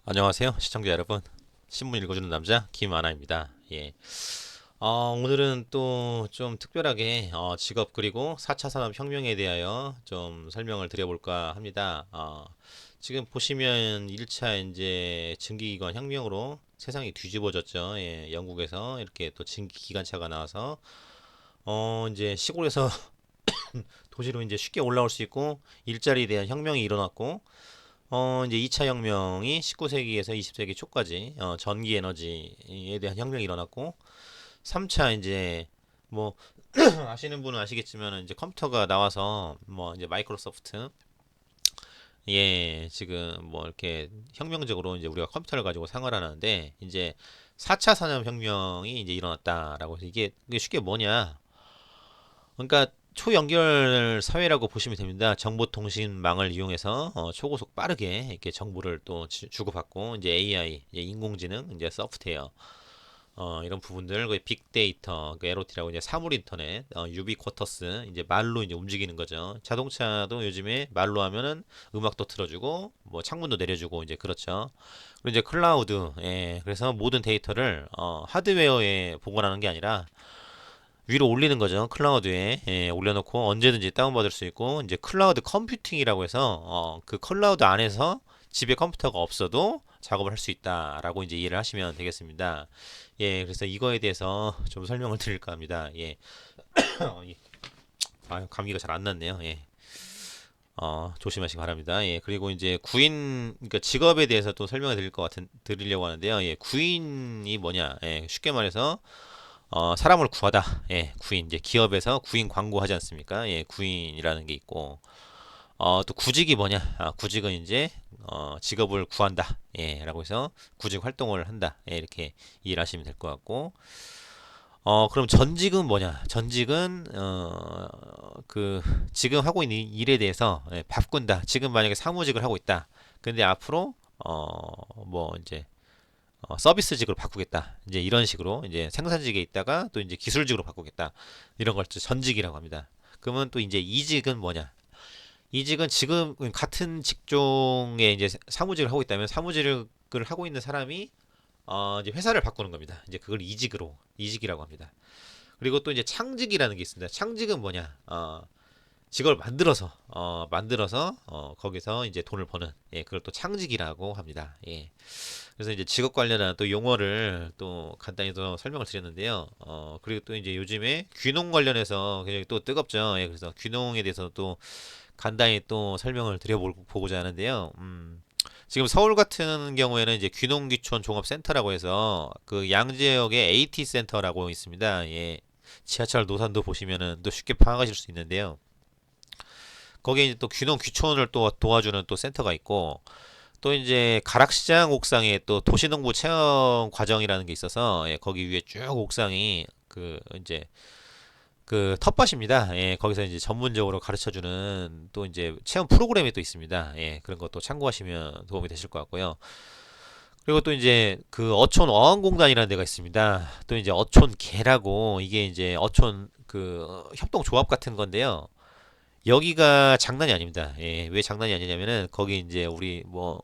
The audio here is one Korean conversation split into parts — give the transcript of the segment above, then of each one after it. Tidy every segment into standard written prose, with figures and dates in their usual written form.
안녕하세요, 시청자 여러분. 신문 읽어주는 남자 김아나입니다. 예. 오늘은 또 좀 특별하게 직업 그리고 4차 산업혁명에 대하여 좀 설명을 드려볼까 합니다. 지금 보시면 1차 이제 증기기관 혁명으로 세상이 뒤집어졌죠. 예, 영국에서 이렇게 또 증기기관차가 나와서 이제 시골에서 도시로 이제 쉽게 올라올 수 있고 일자리에 대한 혁명이 일어났고 이제 2차 혁명이 19세기에서 20세기 초까지 전기 에너지에 대한 혁명이 일어났고 3차 이제 뭐 아시는 분은 아시겠지만 이제 컴퓨터가 나와서 뭐 이제 마이크로소프트 예 지금 뭐 이렇게 혁명적으로 이제 우리가 컴퓨터를 가지고 생활하는데 이제 4차 산업혁명이 이제 일어났다라고 해서 이게 쉽게 뭐냐 그러니까 초연결 사회라고 보시면 됩니다. 정보통신망을 이용해서 초고속 빠르게 이렇게 정보를 또 주고받고 이제 AI, 이제 인공지능, 이제 소프트웨어 이런 부분들, 그 빅데이터, 그 LOT라고 이제 사물 인터넷, 유비쿼터스 이제 말로 이제 움직이는 거죠. 자동차도 요즘에 말로 하면은 음악도 틀어주고 뭐 창문도 내려주고 이제 그렇죠. 그리고 이제 클라우드, 예, 그래서 모든 데이터를 하드웨어에 보관하는 게 아니라 위로 올리는 거죠. 클라우드에 예, 올려놓고 언제든지 다운받을 수 있고 이제 클라우드 컴퓨팅이라고 해서 그 클라우드 안에서 집에 컴퓨터가 없어도 작업을 할 수 있다라고 이제 이해를 하시면 되겠습니다. 예, 그래서 이거에 대해서 좀 설명을 드릴까 합니다. 예, 감기가 잘 안 났네요. 예, 조심하시기 바랍니다. 예, 그리고 이제 그러니까 직업에 대해서 또 설명을 드리려고 하는데요. 예, 구인이 뭐냐? 예, 쉽게 말해서 사람을 구하다. 예, 구인. 이제 기업에서 구인 광고하지 않습니까? 예, 구인이라는 게 있고, 또 구직이 뭐냐? 구직은 이제, 직업을 구한다. 예, 라고 해서 구직 활동을 한다. 예, 이렇게 이해를 하시면 될 것 같고, 그럼 전직은 뭐냐? 전직은, 지금 하고 있는 일에 대해서, 예, 바꾼다. 지금 만약에 사무직을 하고 있다. 근데 앞으로, 이제, 서비스직으로 바꾸겠다. 이제 이런 식으로 이제 생산직에 있다가 또 이제 기술직으로 바꾸겠다. 이런 걸 전직이라고 합니다. 그러면 또 이제 이직은 뭐냐? 이직은 지금 같은 직종에 이제 사무직을 하고 있다면 사무직을 하고 있는 사람이 이제 회사를 바꾸는 겁니다. 이제 그걸 이직이라고 합니다. 그리고 또 이제 창직이라는 게 있습니다. 창직은 뭐냐? 직업을 만들어서 거기서 이제 돈을 버는 예, 그걸 또 창직이라고 합니다. 예. 그래서 이제 직업 관련한 또 용어를 또 간단히 또 설명을 드렸는데요. 그리고 또 이제 요즘에 귀농 관련해서 굉장히 또 뜨겁죠. 예, 그래서 귀농에 대해서 또 간단히 또 설명을 드려보고자 하는데요. 지금 서울 같은 경우에는 이제 귀농귀촌 종합센터라고 해서 그 양지역에 AT 센터라고 있습니다. 예. 지하철 노선도 보시면은 또 쉽게 파악하실 수 있는데요. 거기에 이제 또 귀농 귀촌을 또 도와주는 또 센터가 있고 또 이제 가락시장 옥상에 또 도시농부 체험 과정이라는 게 있어서 예, 거기 위에 쭉 옥상이 그 이제 그 텃밭입니다. 예, 거기서 이제 전문적으로 가르쳐주는 또 이제 체험 프로그램이 또 있습니다. 예, 그런 것도 참고하시면 도움이 되실 것 같고요. 그리고 또 이제 그 어촌 어항공단이라는 데가 있습니다. 또 이제 어촌계라고 이게 이제 어촌 그 협동조합 같은 건데요. 여기가 장난이 아닙니다. 예, 왜 장난이 아니냐면은 거기 이제 우리 뭐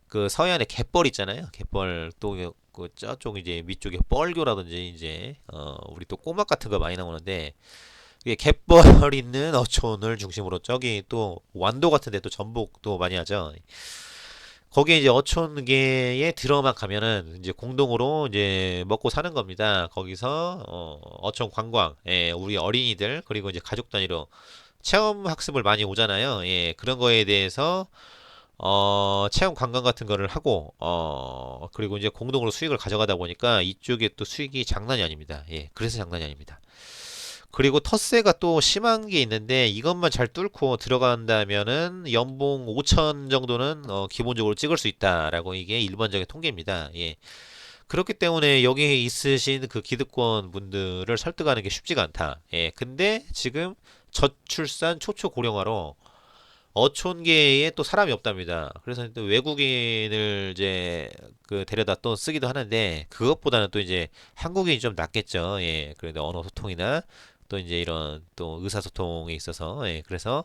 그 서해안에 갯벌 있잖아요. 갯벌 또 그 저쪽 이제 위쪽에 뻘교라든지 이제 우리 또 꼬막 같은 거 많이 나오는데 이게 갯벌 있는 어촌을 중심으로 저기 또 완도 같은 데 또 전복도 많이 하죠. 거기에 이제 어촌계에 들어만 가면은 이제 공동으로 이제 먹고 사는 겁니다. 거기서 어촌 관광, 예, 우리 어린이들 그리고 이제 가족 단위로 체험 학습을 많이 오잖아요. 예, 그런 거에 대해서 체험 관광 같은 거를 하고 그리고 이제 공동으로 수익을 가져가다 보니까 이쪽에 또 수익이 장난이 아닙니다. 예, 그래서 장난이 아닙니다. 그리고 텃세가 또 심한 게 있는데 이것만 잘 뚫고 들어간다면은 연봉 5천 정도는 기본적으로 찍을 수 있다라고 이게 일반적인 통계입니다. 예. 그렇기 때문에 여기에 있으신 그 기득권 분들을 설득하는 게 쉽지가 않다. 예. 근데 지금 저출산 초초고령화로 어촌계에 또 사람이 없답니다. 그래서 또 외국인을 이제 그 데려다 또 쓰기도 하는데 그것보다는 또 이제 한국인이 좀 낫겠죠. 예. 그래도 언어 소통이나 또 이제 이런 또 의사소통에 있어서 예. 그래서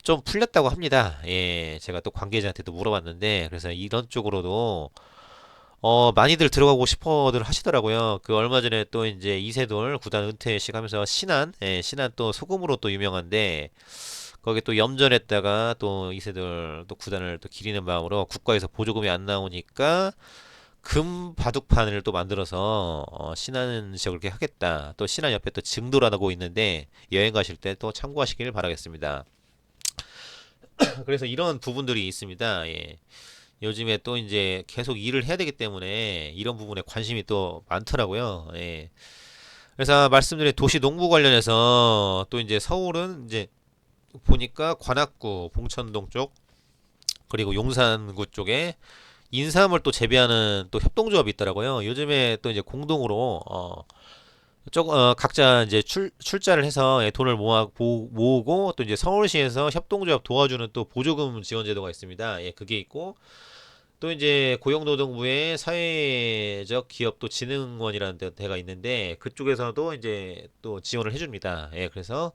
좀 풀렸다고 합니다. 예, 제가 또 관계자한테도 물어봤는데, 그래서 이런 쪽으로도 많이들 들어가고 싶어들 하시더라고요. 그 얼마 전에 또 이제 이세돌 구단 은퇴식 하면서 신한, 예, 신한 또 소금으로 또 유명한데, 거기 또 염전했다가 또 이세돌 또 구단을 또 기리는 마음으로 국가에서 보조금이 안 나오니까 금 바둑판을 또 만들어서 신한 지역을 이렇게 하겠다. 또 신한 옆에 또 증도라고 있는데 여행 가실 때 또 참고하시길 바라겠습니다. 그래서 이런 부분들이 있습니다. 예. 요즘에 또 이제 계속 일을 해야 되기 때문에 이런 부분에 관심이 또 많더라고요. 예. 그래서 말씀드린 도시 농부 관련해서 또 이제 서울은 이제 보니까 관악구, 봉천동 쪽 그리고 용산구 쪽에 인삼을 또 재배하는 또 협동조합이 있더라고요. 요즘에 또 이제 공동으로 각자 이제 출자를 해서 예, 돈을 모으고 또 이제 서울시에서 협동조합 도와주는 또 보조금 지원 제도가 있습니다. 예, 그게 있고 또 이제 고용노동부의 사회적 기업도 진흥원이라는 데가 있는데 그쪽에서도 이제 또 지원을 해줍니다. 예, 그래서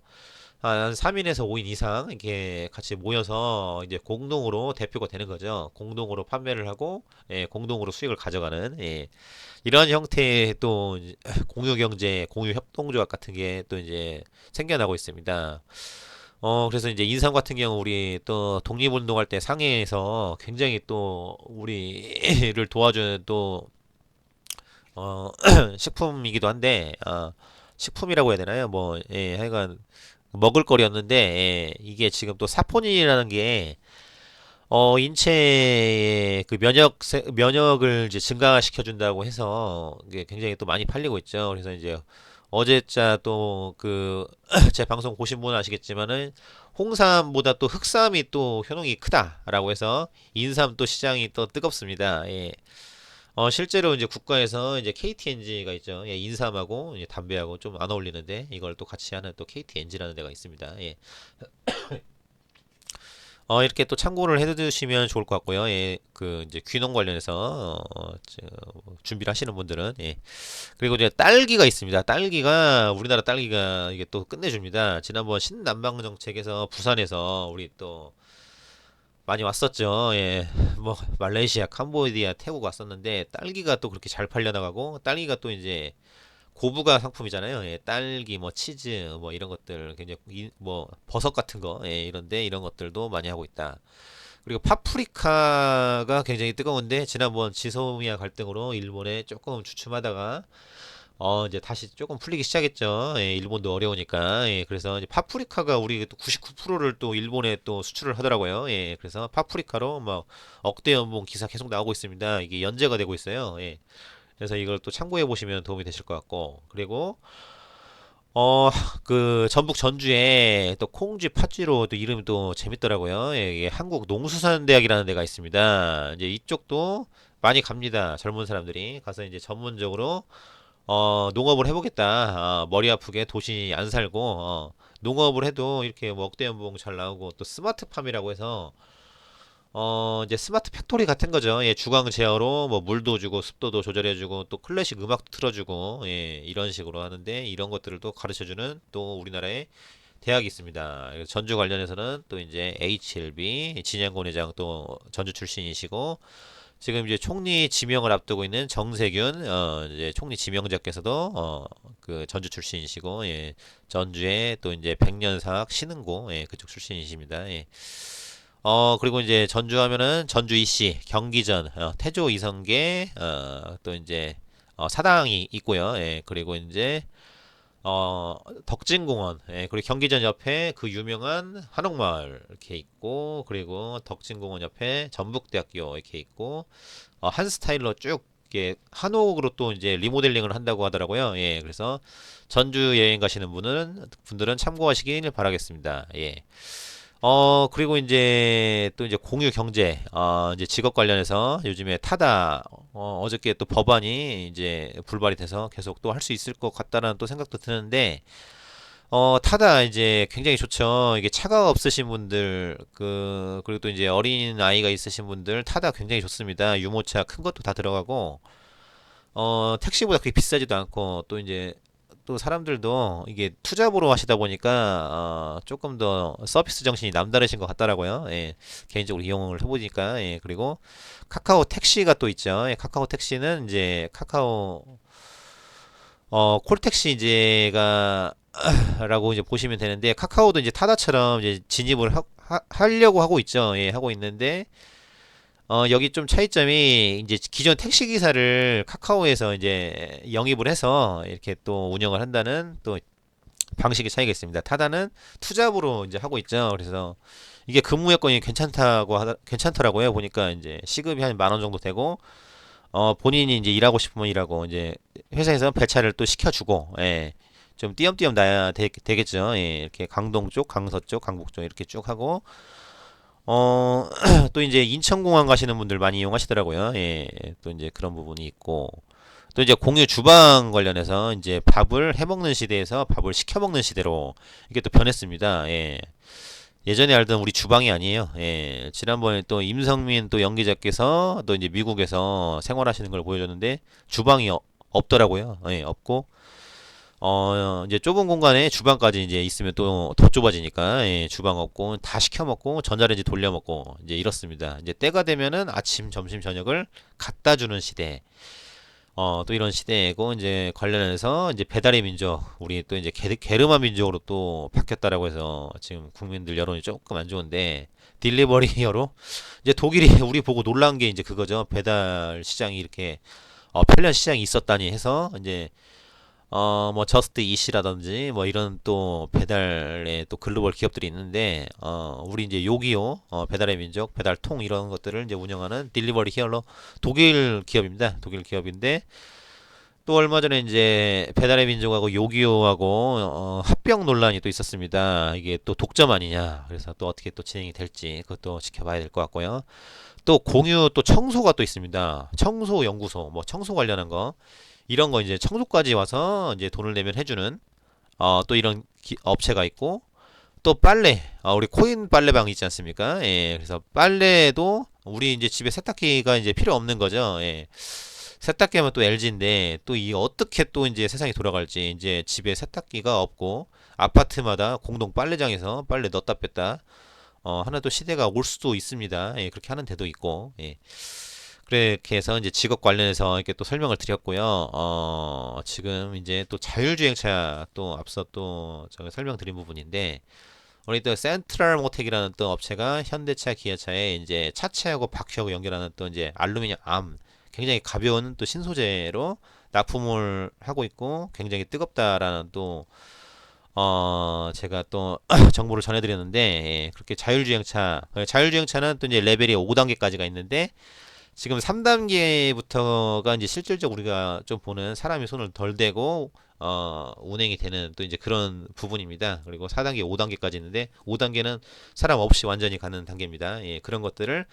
한 3인에서 5인 이상 이렇게 같이 모여서 이제 공동으로 대표가 되는 거죠. 공동으로 판매를 하고 예, 공동으로 수익을 가져가는 예. 이런 형태의 또 공유 경제, 공유 협동조합 같은 게 또 이제 생겨나고 있습니다. 그래서 이제 인삼 같은 경우 우리 또 독립운동할 때 상해에서 굉장히 또 우리를 도와주는 또 식품이기도 한데 식품이라고 해야 되나요? 뭐 예, 하여간 먹을거리였는데 예, 이게 지금 또 사포닌이라는 게 인체의 그 면역을 이제 증가시켜 준다고 해서 이게 굉장히 또 많이 팔리고 있죠. 그래서 이제 어제자 또 그 제 방송 보신 분은 아시겠지만은 홍삼보다 또 흑삼이 또 효능이 크다라고 해서 인삼 또 시장이 또 뜨겁습니다. 예. 실제로 이제 국가에서 이제 KTNG가 있죠. 예, 인삼하고 이제 담배하고 좀 안 어울리는데 이걸 또 같이 하는 또 KTNG라는 데가 있습니다. 예. 이렇게 또 참고를 해두시면 좋을 것 같고요. 예, 그 이제 귀농 관련해서 준비를 하시는 분들은 예. 그리고 이제 딸기가 있습니다. 딸기가 우리나라 딸기가 이게 또 끝내줍니다. 지난번 신남방 정책에서 부산에서 우리 또 많이 왔었죠. 예, 뭐 말레이시아, 캄보디아, 태국 왔었는데 딸기가 또 그렇게 잘 팔려나가고 딸기가 또 이제 고부가 상품이잖아요. 예, 딸기, 뭐 치즈, 뭐 이런 것들 굉장히 뭐 버섯 같은 거, 예, 이런데 이런 것들도 많이 하고 있다. 그리고 파프리카가 굉장히 뜨거운데 지난번 지소미아 갈등으로 일본에 조금 주춤하다가 이제 다시 조금 풀리기 시작했죠. 예, 일본도 어려우니까. 예, 그래서 이제 파프리카가 우리 또 99%를 또 일본에 또 수출을 하더라고요. 예, 그래서 파프리카로 막 억대 연봉 기사 계속 나오고 있습니다. 이게 연재가 되고 있어요. 예. 그래서 이걸 또 참고해 보시면 도움이 되실 것 같고. 그리고 어, 그 전북 전주에 또 콩쥐 팥쥐로 또 이름이 또 재밌더라고요. 예, 이게 한국 농수산대학이라는 데가 있습니다. 이제 이쪽도 많이 갑니다. 젊은 사람들이 가서 이제 전문적으로 농업을 해보겠다. 머리 아프게 도시 안 살고 농업을 해도 이렇게 뭐 억대 연봉 잘 나오고 또 스마트팜이라고 해서 이제 스마트 팩토리 같은 거죠. 예, 주광 제어로 뭐 물도 주고 습도도 조절해주고 또 클래식 음악도 틀어주고 예, 이런 식으로 하는데 이런 것들을 또 가르쳐주는 또 우리나라의 대학이 있습니다. 그래서 전주 관련해서는 또 이제 HLB 진양권 회장 또 전주 출신이시고 지금 이제 총리 지명을 앞두고 있는 정세균 이제 총리 지명자께서도 그 전주 출신이시고 예, 전주에 또 이제 백년사학 신흥고 예, 그쪽 출신이십니다. 예. 그리고 이제 전주 하면은 전주 이씨, 경기전, 태조 이성계, 또 이제, 사당이 있고요. 예, 그리고 이제, 덕진공원, 예, 그리고 경기전 옆에 그 유명한 한옥마을 이렇게 있고, 그리고 덕진공원 옆에 전북대학교 이렇게 있고, 한 스타일로 쭉, 이렇게 한옥으로 또 이제 리모델링을 한다고 하더라고요. 예, 그래서 전주 여행 가시는 분들은 참고하시길 바라겠습니다. 예. 그리고 이제 또 이제 공유 경제, 이제 직업 관련해서 요즘에 타다, 어저께 또 법안이 이제 불발이 돼서 계속 또 할 수 있을 것 같다라는 또 생각도 드는데, 타다 이제 굉장히 좋죠. 이게 차가 없으신 분들, 그리고 또 이제 어린 아이가 있으신 분들 타다 굉장히 좋습니다. 유모차 큰 것도 다 들어가고, 택시보다 그렇게 비싸지도 않고, 또 이제 또 사람들도 이게 투잡으로 하시다 보니까 조금 더 서비스 정신이 남다르신 것 같더라고요. 예, 개인적으로 이용을 해보니까. 예, 그리고 카카오 택시가 또 있죠. 예, 카카오 택시는 이제 카카오 콜택시 이제가 라고 이제 보시면 되는데, 카카오도 이제 타다처럼 이제 진입을 하려고 하고 있죠. 예, 하고 있는데 여기 좀 차이점이, 이제 기존 택시 기사를 카카오에서 이제 영입을 해서 이렇게 또 운영을 한다는 또 방식의 차이가 있습니다. 타다는 투잡으로 이제 하고 있죠. 그래서 이게 근무 여건이 괜찮더라고요. 보니까 이제 시급이 한 10,000원 정도 되고, 본인이 이제 일하고 싶으면 일하고, 이제 회사에서 배차를 또 시켜주고, 예. 좀 띄엄띄엄 나야 되겠죠. 예. 이렇게 강동 쪽, 강서 쪽, 강북 쪽 이렇게 쭉 하고, 어, 또 이제 인천공항 가시는 분들 많이 이용하시더라고요. 예. 또 이제 그런 부분이 있고, 또 이제 공유 주방 관련해서 이제 밥을 해 먹는 시대에서 밥을 시켜 먹는 시대로 이게 또 변했습니다. 예. 예전에 알던 우리 주방이 아니에요. 예. 지난번에 또 임성민 또 연기자께서 또 이제 미국에서 생활하시는 걸 보여줬는데, 주방이 없더라고요. 예, 없고, 이제 좁은 공간에 주방까지 이제 있으면 또 더 좁아지니까, 예, 주방 없고 다 시켜 먹고 전자레인지 돌려 먹고 이제 이렇습니다. 이제 때가 되면은 아침, 점심, 저녁을 갖다 주는 시대. 또 이런 시대고, 이제 관련해서 이제 배달의 민족, 우리 또 이제 게르만 민족으로 또 바뀌었다라고 해서 지금 국민들 여론이 조금 안 좋은데, 딜리버리 히어로, 이제 독일이 우리 보고 놀란 게 이제 그거죠. 배달 시장이 이렇게 편리한 시장이 있었다니 해서, 이제 뭐 저스트 이시라든지 뭐 이런 또 배달의 또 글로벌 기업들이 있는데, 우리 이제 요기요, 배달의 민족, 배달통 이런 것들을 이제 운영하는 딜리버리 히어로, 독일 기업입니다. 독일 기업인데, 또 얼마 전에 이제 배달의 민족하고 요기요하고 합병 논란이 또 있었습니다. 이게 또 독점 아니냐. 그래서 또 어떻게 또 진행이 될지 그것도 지켜봐야 될 것 같고요. 또 공유 또 청소가 또 있습니다. 청소 연구소, 뭐 청소 관련한 거, 이런 거 이제 청소까지 와서 이제 돈을 내면 해주는 또 이런 업체가 있고, 또 빨래, 우리 코인 빨래방 있지 않습니까? 예, 그래서 빨래도 우리 이제 집에 세탁기가 이제 필요 없는 거죠. 예. 세탁기 하면 또 LG인데, 또 이 어떻게 또 이제 세상이 돌아갈지, 이제 집에 세탁기가 없고 아파트마다 공동 빨래장에서 빨래 넣었다 뺐다 하나 또 시대가 올 수도 있습니다. 예, 그렇게 하는 데도 있고. 예. 그렇게 해서 이제 직업 관련해서 이렇게 또 설명을 드렸고요. 지금 이제 또 자율주행차, 또 앞서 또 제가 설명드린 부분인데, 우리 또 센트럴 모텍이라는 또 업체가 현대차, 기아차에 이제 차체하고 바퀴하고 연결하는 또 이제 알루미늄 암, 굉장히 가벼운 또 신소재로 납품을 하고 있고, 굉장히 뜨겁다라는 또 제가 또 정보를 전해드렸는데, 예, 그렇게 자율주행차는 또 이제 레벨이 5단계까지가 있는데, 지금 3단계부터가 이제 실질적 우리가 좀 보는 사람이 손을 덜 대고 운행이 되는 또 이제 그런 부분입니다. 그리고 4단계, 5단계까지 있는데, 5단계는 사람 없이 완전히 가는 단계입니다. 예, 그런 것들을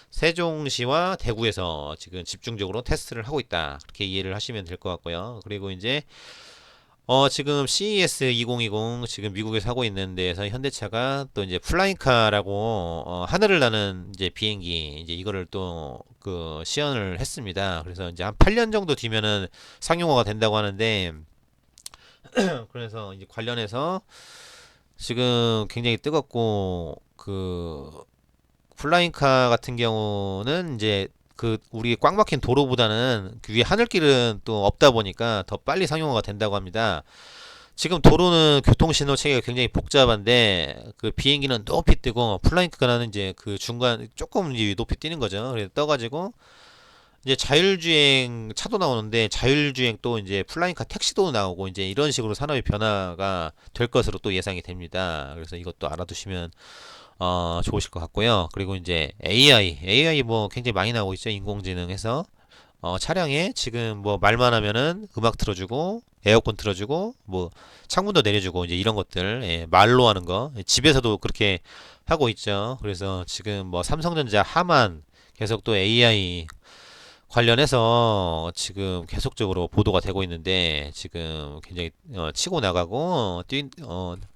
세종시와 대구에서 지금 집중적으로 테스트를 하고 있다. 그렇게 이해를 하시면 될 것 같고요. 그리고 이제 지금 CES 2020 지금 미국에서 하고 있는 데에서 현대차가 또 이제 플라잉카라고 하늘을 나는 이제 비행기, 이제 이거를 또 그 시연을 했습니다. 그래서 이제 한 8년 정도 뒤면은 상용화가 된다고 하는데, 그래서 이제 관련해서 지금 굉장히 뜨겁고, 그 플라잉카 같은 경우는 이제 그 우리 꽉 막힌 도로보다는 그 위에 하늘길은 또 없다 보니까 더 빨리 상용화가 된다고 합니다. 지금 도로는 교통신호 체계가 굉장히 복잡한데, 그 비행기는 높이 뜨고 플라잉크는 이제 그 중간 조금 이제 높이 뛰는 거죠. 그래서 떠가지고 이제 자율주행 차도 나오는데, 자율주행 또 이제 플라잉카 택시도 나오고, 이제 이런 식으로 산업의 변화가 될 것으로 또 예상이 됩니다. 그래서 이것도 알아두시면 좋으실 것 같고요. 그리고 이제 AI 뭐 굉장히 많이 나오고 있죠. 인공지능에서 차량에 지금 뭐 말만 하면은 음악 틀어주고, 에어컨 틀어주고, 뭐 창문도 내려주고, 이제 이런 것들, 예, 말로 하는 거, 집에서도 그렇게 하고 있죠. 그래서 지금 뭐 삼성전자 하만 계속 또 AI 관련해서 지금 계속적으로 보도가 되고 있는데, 지금 굉장히 치고 나가고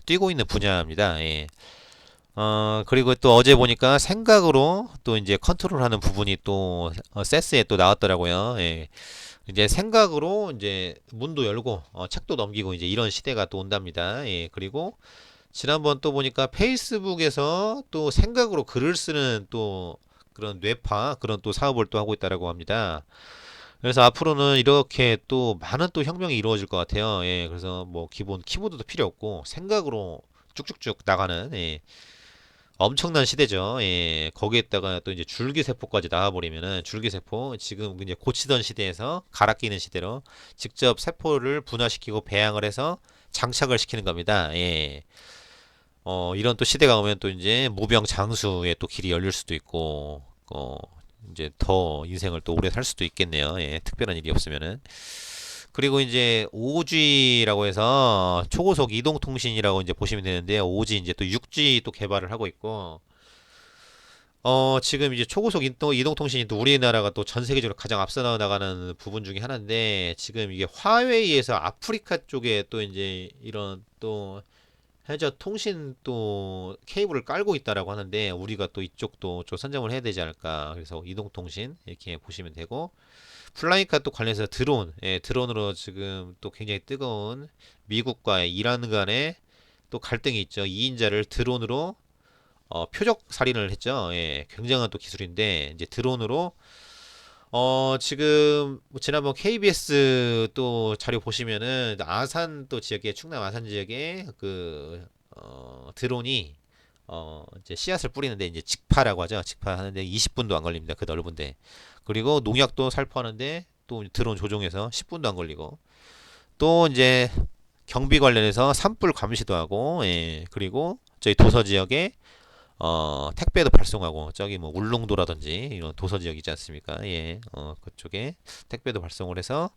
뛰고 있는 분야입니다. 예. 그리고 또 어제 보니까 생각으로 또 이제 컨트롤하는 부분이 또 세스에 또 나왔더라고요. 예. 이제 생각으로 이제 문도 열고 책도 넘기고 이제 이런 시대가 또 온답니다. 예. 그리고 지난번 또 보니까 페이스북에서 또 생각으로 글을 쓰는 또 그런 뇌파 그런 또 사업을 또 하고 있다라고 합니다. 그래서 앞으로는 이렇게 또 많은 또 혁명이 이루어질 것 같아요. 예. 그래서 뭐 기본 키보드도 필요 없고 생각으로 쭉쭉쭉 나가는 예. 엄청난 시대죠. 예, 거기에다가 또 이제 줄기세포까지 나와버리면은 줄기세포 지금 이제 고치던 시대에서 갈아 끼는 시대로 직접 세포를 분화시키고 배양을 해서 장착을 시키는 겁니다. 예. 이런 또 시대가 오면 또 이제 무병장수의 또 길이 열릴 수도 있고, 이제 더 인생을 또 오래 살 수도 있겠네요. 예, 특별한 일이 없으면은. 그리고 이제 5G라고 해서 초고속 이동통신이라고 이제 보시면 되는데 5G 이제 또 6G 또 개발을 하고 있고 지금 이제 초고속 이동통신이 또 우리나라가 또 전 세계적으로 가장 앞서 나가는 부분 중에 하나인데 지금 이게 화웨이에서 아프리카 쪽에 또 이제 이런 또 해저 통신 또 케이블을 깔고 있다라고 하는데 우리가 또 이쪽도 좀 선점을 해야 되지 않을까. 그래서 이동통신 이렇게 보시면 되고 플라이카 또 관련해서 드론, 예, 드론으로 지금 또 굉장히 뜨거운 미국과 이란 간의 또 갈등이 있죠. 2인자를 드론으로 표적 살인을 했죠. 예, 굉장한 또 기술인데 이제 드론으로 지금 뭐 지난번 KBS 또 자료 보시면은 아산 또 지역에 충남 아산 지역에 그 드론이 이제 씨앗을 뿌리는데 이제 직파라고 하죠. 직파하는데 20분도 안 걸립니다. 그 넓은데. 그리고 농약도 살포하는데 또 드론 조종해서 10분도 안 걸리고 또 이제 경비 관련해서 산불 감시도 하고 예. 그리고 저희 도서 지역에 택배도 발송하고 저기 뭐 울릉도라든지 이런 도서 지역 있지 않습니까? 예. 그쪽에 택배도 발송을 해서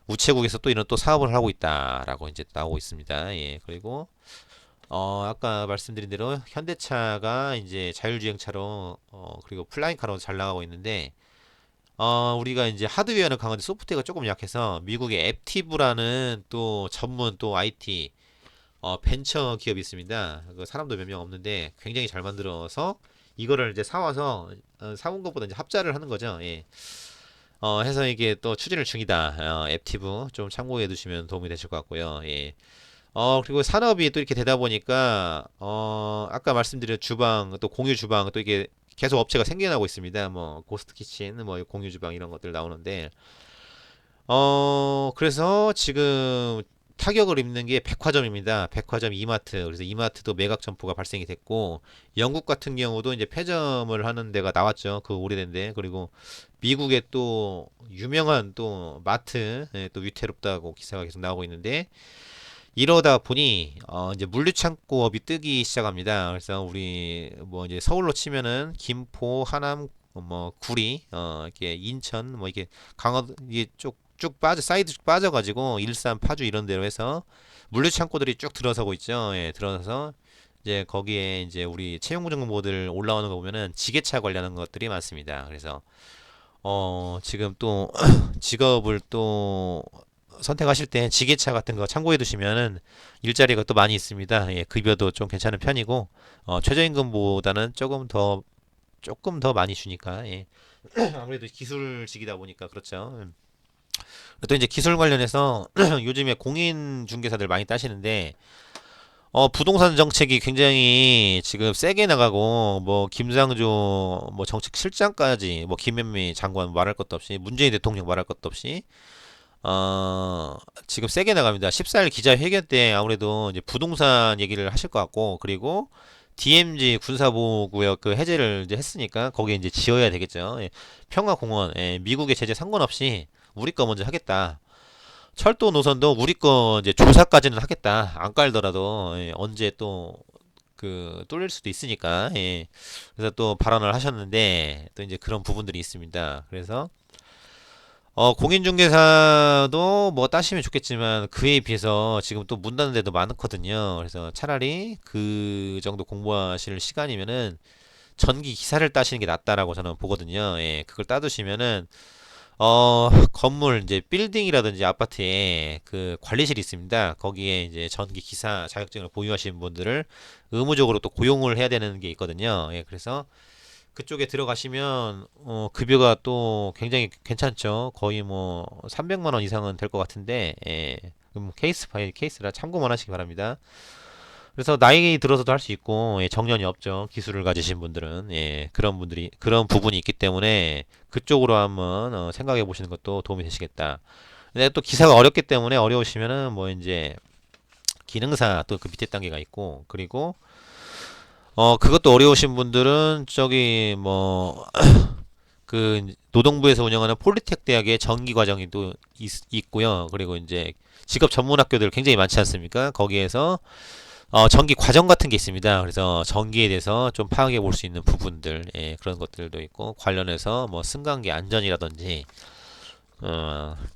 우체국에서 또 이런 또 사업을 하고 있다라고 이제 나오고 있습니다. 예. 그리고 아까 말씀드린 대로 현대차가 이제 자율주행차로 그리고 플라잉카로 잘 나가고 있는데 우리가 이제 하드웨어는 강한데 소프트웨어가 조금 약해서 미국의 앱티브라는 또 전문 또 IT 벤처 기업이 있습니다. 그 사람도 몇 명 없는데 굉장히 잘 만들어서 이거를 이제 사와서 사온 것보다 이제 합자를 하는 거죠. 예. 해서 이게 또 추진을 중이다. 앱티브 좀 참고해 두시면 도움이 되실 것 같고요. 예. 그리고 산업이 또 이렇게 되다 보니까 아까 말씀드린 주방 또 공유 주방 또 이게 계속 업체가 생겨나고 있습니다. 뭐 고스트 키친 뭐 공유 주방 이런 것들 나오는데 그래서 지금 타격을 입는 게 백화점입니다. 백화점 이마트. 그래서 이마트도 매각 점포가 발생이 됐고, 영국 같은 경우도 이제 폐점을 하는 데가 나왔죠. 그 오래된데. 그리고 미국의 또 유명한 또 마트, 예, 또 위태롭다고 기사가 계속 나오고 있는데, 이러다 보니 이제 물류창고업이 뜨기 시작합니다. 그래서 우리 뭐 이제 서울로 치면은 김포, 하남, 뭐 구리, 이렇게 인천, 뭐 이게 강원 이게 쭉 빠져 사이드 쭉 빠져가지고 일산, 파주 이런 데로 해서 물류창고들이 쭉 들어서고 있죠. 예, 들어서서 이제 거기에 이제 우리 채용정보들 올라오는 거 보면은 지게차 관련한 것들이 많습니다. 그래서 지금 또 직업을 또 선택하실 때 지게차 같은 거 참고해 두시면은 일자리가 또 많이 있습니다. 예, 급여도 좀 괜찮은 편이고 최저임금보다는 조금 더 많이 주니까 예. 아무래도 기술직이다 보니까 그렇죠. 또 이제 기술 관련해서 요즘에 공인중개사들 많이 따시는데 부동산 정책이 굉장히 지금 세게 나가고 뭐 김상조 뭐 정책 실장까지 뭐 김현미 장관 말할 것도 없이 문재인 대통령 말할 것도 없이 지금 세게 나갑니다. 14일 기자회견 때 아무래도 이제 부동산 얘기를 하실 것 같고, 그리고 DMZ 군사보호구역 그 해제를 이제 했으니까 거기에 이제 지어야 되겠죠. 예, 평화공원, 예, 미국의 제재 상관없이 우리 거 먼저 하겠다. 철도 노선도 우리 거 이제 조사까지는 하겠다. 안 깔더라도 예, 언제 또 그 뚫릴 수도 있으니까. 예. 그래서 또 발언을 하셨는데 또 이제 그런 부분들이 있습니다. 그래서 공인중개사도 뭐 따시면 좋겠지만 그에 비해서 지금 또 문 닫는 데도 많거든요. 그래서 차라리 그 정도 공부하실 시간이면은 전기 기사를 따시는 게 낫다라고 저는 보거든요. 예, 그걸 따두시면은 건물 이제 빌딩이라든지 아파트에 그 관리실이 있습니다. 거기에 이제 전기 기사 자격증을 보유하시는 분들을 의무적으로 또 고용을 해야 되는 게 있거든요. 예, 그래서 그쪽에 들어가시면 급여가 또 굉장히 괜찮죠. 거의 뭐 300만 원 이상은 될 것 같은데, 예. 그럼 케이스 바이 케이스라 참고만 하시기 바랍니다. 그래서 나이 들어서도 할 수 있고, 예, 정년이 없죠. 기술을 가지신 분들은, 예, 그런 부분이 있기 때문에 그쪽으로 한번 생각해 보시는 것도 도움이 되시겠다. 근데 또 기사가 어렵기 때문에 어려우시면은 뭐 이제 기능사 또 그 밑에 단계가 있고, 그리고 그것도 어려우신 분들은 저기 뭐 그 노동부에서 운영하는 폴리텍 대학의 정기 과정이 또 있고요. 그리고 이제 직업 전문 학교들 굉장히 많지 않습니까? 거기에서 전기 과정 같은 게 있습니다. 그래서 전기에 대해서 좀 파악해 볼 수 있는 부분들, 예, 그런 것들도 있고, 관련해서 뭐 승강기 안전이라든지,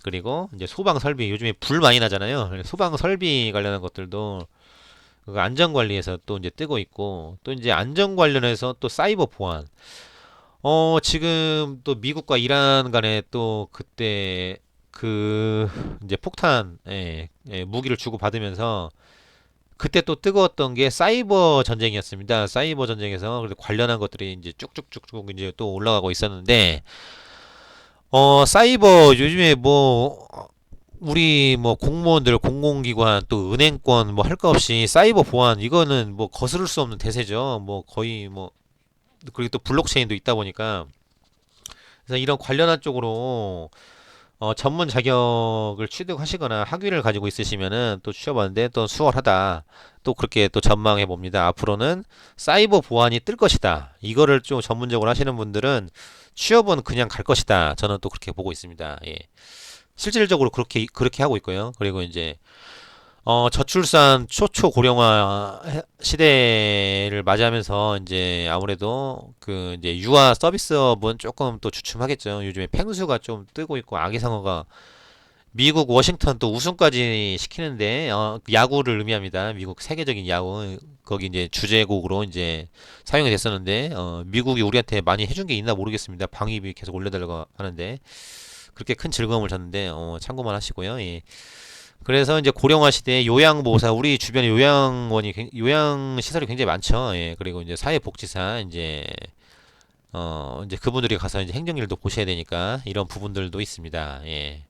그리고 이제 소방 설비, 요즘에 불 많이 나잖아요. 소방 설비 관련한 것들도 그 안전 관리에서 또 이제 뜨고 있고, 또 이제 안전 관련해서 또 사이버 보안. 지금 또 미국과 이란 간에 또 그때 그 이제 폭탄, 무기를 주고 받으면서 그때 또 뜨거웠던 게 사이버 전쟁이었습니다. 사이버 전쟁에서 그래서 관련한 것들이 이제 쭉쭉쭉쭉 이제 또 올라가고 있었는데, 사이버 요즘에 뭐 우리 뭐 공무원들 공공기관 또 은행권 뭐 할 거 없이 사이버 보안 이거는 뭐 거스를 수 없는 대세죠. 뭐 거의 뭐 그리고 또 블록체인도 있다 보니까 그래서 이런 관련한 쪽으로 전문 자격을 취득하시거나 학위를 가지고 있으시면은 또 취업하는데 또 수월하다. 또 그렇게 또 전망해 봅니다. 앞으로는 사이버 보안이 뜰 것이다. 이거를 좀 전문적으로 하시는 분들은 취업은 그냥 갈 것이다. 저는 또 그렇게 보고 있습니다. 예. 실질적으로 그렇게 하고 있고요. 그리고 이제 저출산 초초 고령화 시대를 맞이하면서 이제 아무래도 그 이제 유아 서비스업은 조금 또 주춤하겠죠. 요즘에 펭수가 좀 뜨고 있고 아기상어가 미국 워싱턴 또 우승까지 시키는데 야구를 의미합니다. 미국 세계적인 야구 거기 이제 주제곡으로 이제 사용이 됐었는데 미국이 우리한테 많이 해준 게 있나 모르겠습니다. 방위비 계속 올려달라고 하는데 그렇게 큰 즐거움을 줬는데 참고만 하시고요. 예. 그래서 이제 고령화 시대에 요양보호사 우리 주변에 요양 시설이 굉장히 많죠. 예. 그리고 이제 사회복지사 이제 그분들이 가서 이제 행정일도 보셔야 되니까 이런 부분들도 있습니다. 예.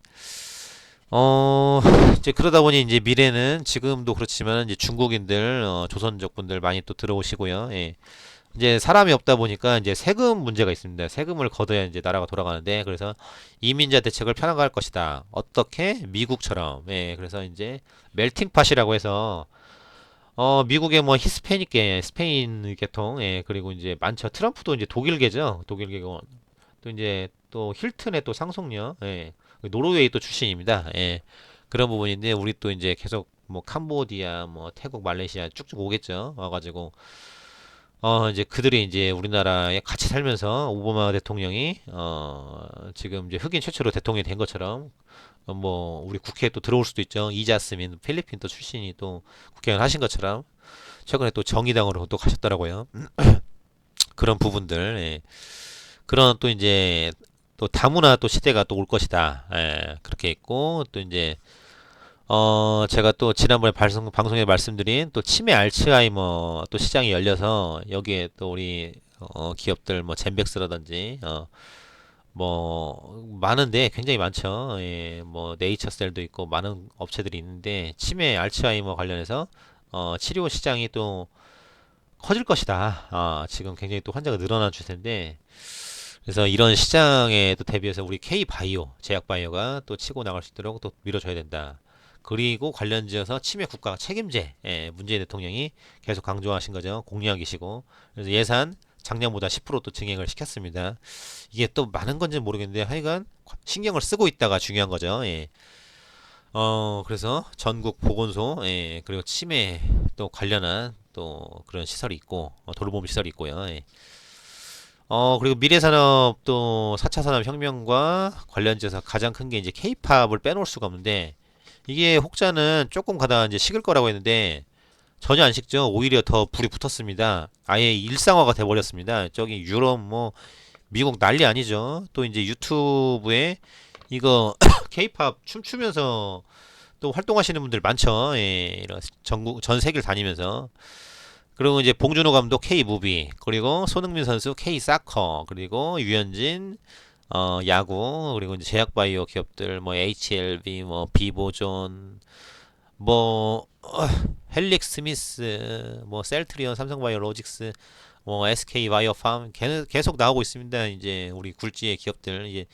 어, 이제 그러다 보니 이제 미래는 지금도 그렇지만 이제 중국인들, 조선족 분들 많이 또 들어오시고요. 예. 이제 사람이 없다 보니까 이제 세금 문제가 있습니다. 세금을 걷어야 이제 나라가 돌아가는데 그래서 이민자 대책을 편화할 것이다. 어떻게? 미국처럼. 예, 그래서 이제 멜팅팟이라고 해서 미국의 뭐 히스패닉계, 스페인 계통, 예, 그리고 이제 많죠. 트럼프도 이제 독일계죠. 독일계고 또 이제 또 힐튼의 또 상속녀, 예, 노르웨이 또 출신입니다. 예, 그런 부분인데 우리 또 이제 계속 뭐 캄보디아, 뭐 태국, 말레이시아 쭉쭉 오겠죠. 와가지고 이제 그들이 이제 우리나라에 같이 살면서 오바마 대통령이 지금 이제 흑인 최초로 대통령이 된 것처럼 뭐 우리 국회에 또 들어올 수도 있죠. 이자스민 필리핀 또 출신이 또 국회의원 하신 것처럼 최근에 또 정의당으로 또 가셨더라고요. 그런 부분들, 예. 그런 또 이제 또 다문화 또 시대가 또 올 것이다. 예. 그렇게 있고 또 이제 제가 또 지난번에 방송에 말씀드린 또 치매 알츠하이머 또 시장이 열려서 여기에 또 우리 기업들 뭐 젠백스라든지 뭐 많은데 굉장히 많죠. 예, 뭐 네이처셀도 있고 많은 업체들이 있는데 치매 알츠하이머 관련해서 치료 시장이 또 커질 것이다. 지금 굉장히 또 환자가 늘어난 추세인데 그래서 이런 시장에 또 대비해서 우리 K바이오, 제약바이오가 또 치고 나갈 수 있도록 또 밀어줘야 된다. 그리고 관련지어서 치매 국가 책임제, 문재인 대통령이 계속 강조하신 거죠. 공약이시고. 그래서 예산 작년보다 10%또 증액을 시켰습니다. 이게 또 많은 건지는 모르겠는데 하여간 신경을 쓰고 있다가 중요한 거죠. 예. 그래서 전국 보건소, 예, 그리고 치매 또 관련한 또 그런 시설이 있고, 돌봄 시설이 있고요. 예. 그리고 미래산업 또 4차 산업혁명과 관련지어서 가장 큰 게 이제 케이팝을 빼놓을 수가 없는데 이게 혹자는 조금 가다가 이제 식을 거라고 했는데 전혀 안 식죠. 오히려 더 불이 붙었습니다. 아예 일상화가 돼 버렸습니다. 저기 유럽 뭐 미국 난리 아니죠. 또 이제 유튜브에 이거 케이팝 춤추면서 또 활동하시는 분들 많죠. 예, 이런 전국 전 세계를 다니면서. 그리고 이제 봉준호 감독 K 무비, 그리고 손흥민 선수 K 사커, 그리고 유현진 야구, 그리고 이제 제약바이오 기업들 뭐 HLB, 뭐 비보존, 뭐 헬릭 스미스, 뭐 셀트리온, 삼성바이오로직스, 뭐 SK바이오팜 계속 나오고 있습니다. 이제 우리 굴지의 기업들 이제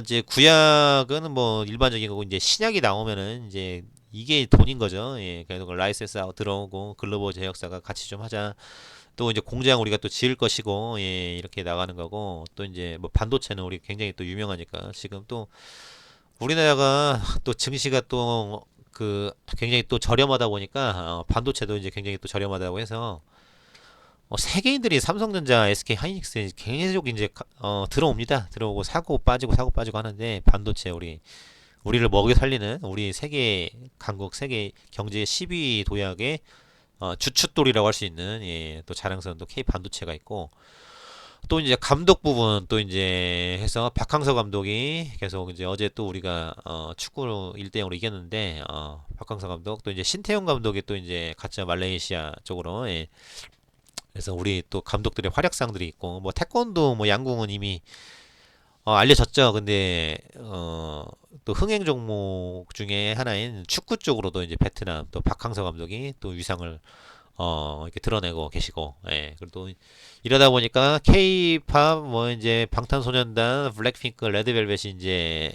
이제 구약은 뭐 일반적인 거고 이제 신약이 나오면은 이제 이게 돈인 거죠. 예, 그래서 그 라이센스 아웃 들어오고 글로벌 제약사가 같이 좀 하자. 또 이제 공장 우리가 또 지을 것이고 예, 이렇게 나가는 거고 또 이제 뭐 반도체는 우리 굉장히 또 유명하니까 지금 또 우리나라가 또 증시가 또 그 굉장히 또 저렴하다 보니까 반도체도 이제 굉장히 또 저렴하다고 해서 세계인들이 삼성전자, SK 하이닉스에 계속 이제 들어옵니다. 들어오고 사고 빠지고 하는데 반도체 우리를 먹여 살리는 우리 세계 강국 세계 경제 10위 도약의 주춧돌이라고 할 수 있는 예, 또 자랑스러운 또 K 반도체가 있고 또 이제 감독 부분 또 이제 해서 박항서 감독이 계속 이제 어제 또 우리가 축구로 1대0으로 이겼는데 박항서 감독 또 이제 신태용 감독이 또 이제 가짜 말레이시아 쪽으로 예, 그래서 우리 또 감독들의 활약상들이 있고 뭐 태권도 뭐 양궁은 이미 알려졌죠. 근데 또 흥행 종목 중에 하나인 축구 쪽으로도 이제 베트남 또 박항서 감독이 또 위상을 이렇게 드러내고 계시고, 예. 그리고 또 이러다 보니까 K-팝 뭐 이제 방탄소년단, 블랙핑크, 레드벨벳이 이제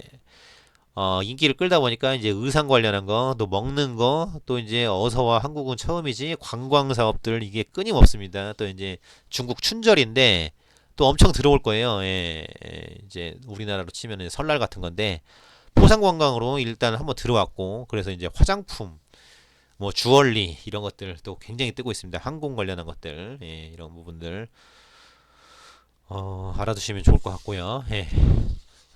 인기를 끌다 보니까 이제 의상 관련한 거, 또 먹는 거, 또 이제 어서와 한국은 처음이지 관광 사업들 이게 끊임없습니다. 또 이제 중국 춘절인데 또 엄청 들어올 거예요. 예, 예, 이제 우리나라로 치면은 설날 같은 건데 포상 관광으로 일단 한번 들어왔고 그래서 이제 화장품, 뭐 주얼리 이런 것들 또 굉장히 뜨고 있습니다. 항공 관련한 것들, 예, 이런 부분들 알아두시면 좋을 것 같고요. 예.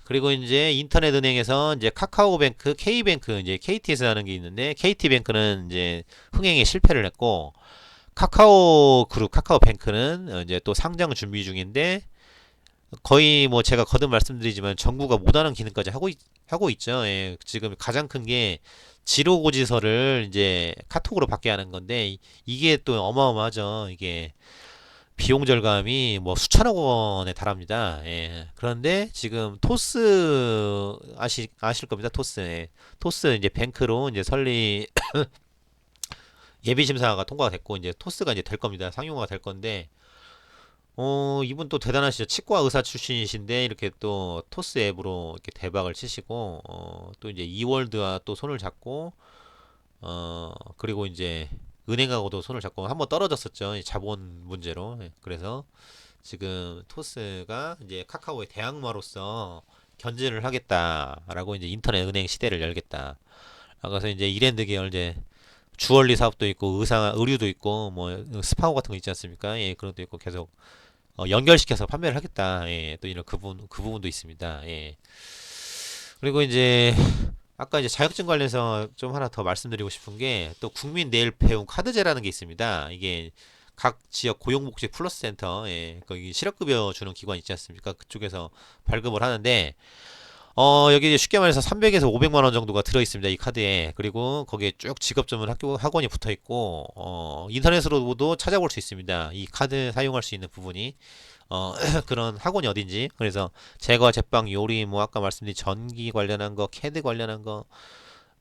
그리고 이제 인터넷 은행에서 이제 카카오뱅크, K뱅크, 이제 KT에서 하는 게 있는데 KT뱅크는 이제 흥행에 실패를 했고 카카오 그룹 카카오뱅크는 이제 또 상장 준비 중인데 거의 뭐 제가 거듭 말씀드리지만 정부가 못하는 기능까지 하고 있죠. 예, 지금 가장 큰 게 지로고지서를 이제 카톡으로 받게 하는 건데 이게 또 어마어마하죠. 이게 비용 절감이 뭐 수천억 원에 달합니다. 예. 그런데 지금 토스 아실 겁니다. 토스. 예. 토스 이제 뱅크로 이제 설립 예비 심사가 통과가 됐고 이제 토스가 이제 될 겁니다. 상용화가 될 건데 이분 또 대단하시죠. 치과 의사 출신이신데 이렇게 또 토스 앱으로 이렇게 대박을 치시고 또 이제 이월드와 또 손을 잡고 그리고 이제 은행하고도 손을 잡고 한번 떨어졌었죠. 이 자본 문제로. 예, 그래서 지금 토스가 이제 카카오의 대항마로서 견제를 하겠다라고 이제 인터넷 은행 시대를 열겠다. 그래서 이제 이랜드 계열 이제 주얼리 사업도 있고 의류도 있고 뭐 스파오 같은 거 있지 않습니까? 예, 그런 것도 있고 계속 연결시켜서 판매를 하겠다. 예, 또 이런 그 부분도 있습니다. 예. 그리고 이제 아까 이제 자격증 관련해서 좀 하나 더 말씀드리고 싶은 게 또 국민 내일 배움 카드제라는 게 있습니다. 이게 각 지역 고용복지 플러스 센터, 예, 거기 실업급여 주는 기관 있지 않습니까? 그쪽에서 발급을 하는데 여기 쉽게 말해서 300에서 500만 원 정도가 들어 있습니다. 이 카드에. 그리고 거기에 쭉 직업 전문 학원이 붙어 있고 인터넷으로도 찾아볼 수 있습니다. 이 카드 사용할 수 있는 부분이 그런 학원이 어딘지. 그래서 제과, 제빵, 요리, 뭐 아까 말씀드린 전기 관련한 거, 캐드 관련한 거,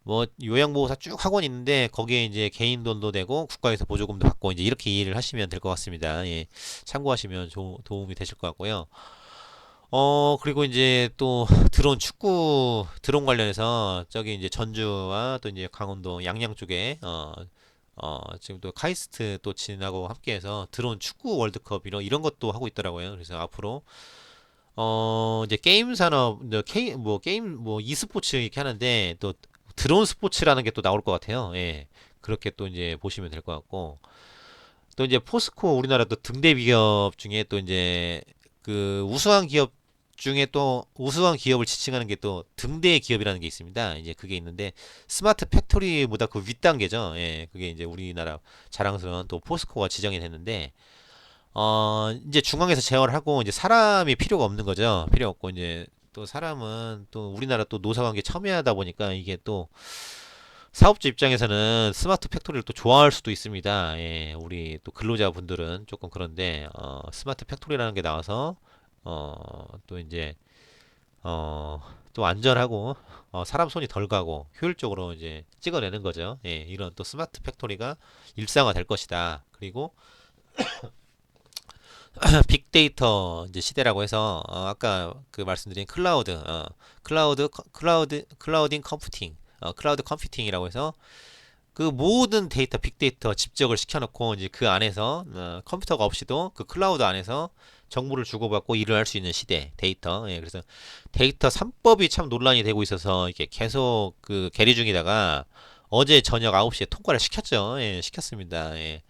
뭐 요양보호사 쭉 학원이 있는데 거기에 이제 개인 돈도 되고 국가에서 보조금도 받고 이제 이렇게 이해를 하시면 될 것 같습니다. 예. 참고하시면 도움이 되실 것 같고요. 그리고 이제 또 드론 관련해서 저기 이제 전주와 또 이제 강원도 양양 쪽에 지금 또 카이스트 또 진하고 함께해서 드론 축구 월드컵 이런 것도 하고 있더라고요. 그래서 앞으로 이제 게임 산업 뭐 게임 뭐 e스포츠 이렇게 하는데 또 드론 스포츠라는 게 또 나올 것 같아요. 예. 그렇게 또 이제 보시면 될 것 같고 또 이제 포스코 우리나라 또 등대 기업 중에 또 이제 그 우수한 기업 중에 또 우수한 기업을 지칭하는 게 또 등대 기업이라는 게 있습니다. 이제 그게 있는데 스마트 팩토리보다 그 윗단계죠. 예, 그게 이제 우리나라 자랑스러운 또 포스코가 지정이 됐는데 이제 중앙에서 제어를 하고 이제 사람이 필요가 없는 거죠. 필요 없고 이제 또 사람은 또 우리나라 또 노사관계 첨예하다 보니까 이게 또 사업주 입장에서는 스마트 팩토리를 또 좋아할 수도 있습니다. 예, 우리 또 근로자분들은 조금 그런데 스마트 팩토리라는 게 나와서 또 이제 어, 또 안전하고 사람 손이 덜 가고 효율적으로 이제 찍어내는 거죠. 예, 이런 또 스마트 팩토리가 일상화 될 것이다. 그리고 빅데이터 이제 시대라고 해서 아까 그 말씀드린 클라우딩 컴퓨팅, 클라우드 컴퓨팅이라고 해서 그 모든 데이터 빅데이터 집적을 시켜놓고 이제 그 안에서 컴퓨터가 없이도 그 클라우드 안에서 정보를 주고받고 일을 할 수 있는 시대 데이터. 예, 그래서 데이터 3법이 참 논란이 되고 있어서 이게 계속 그 계류 중이다가 어제 저녁 9시에 통과를 시켰죠. 예, 시켰습니다. 예.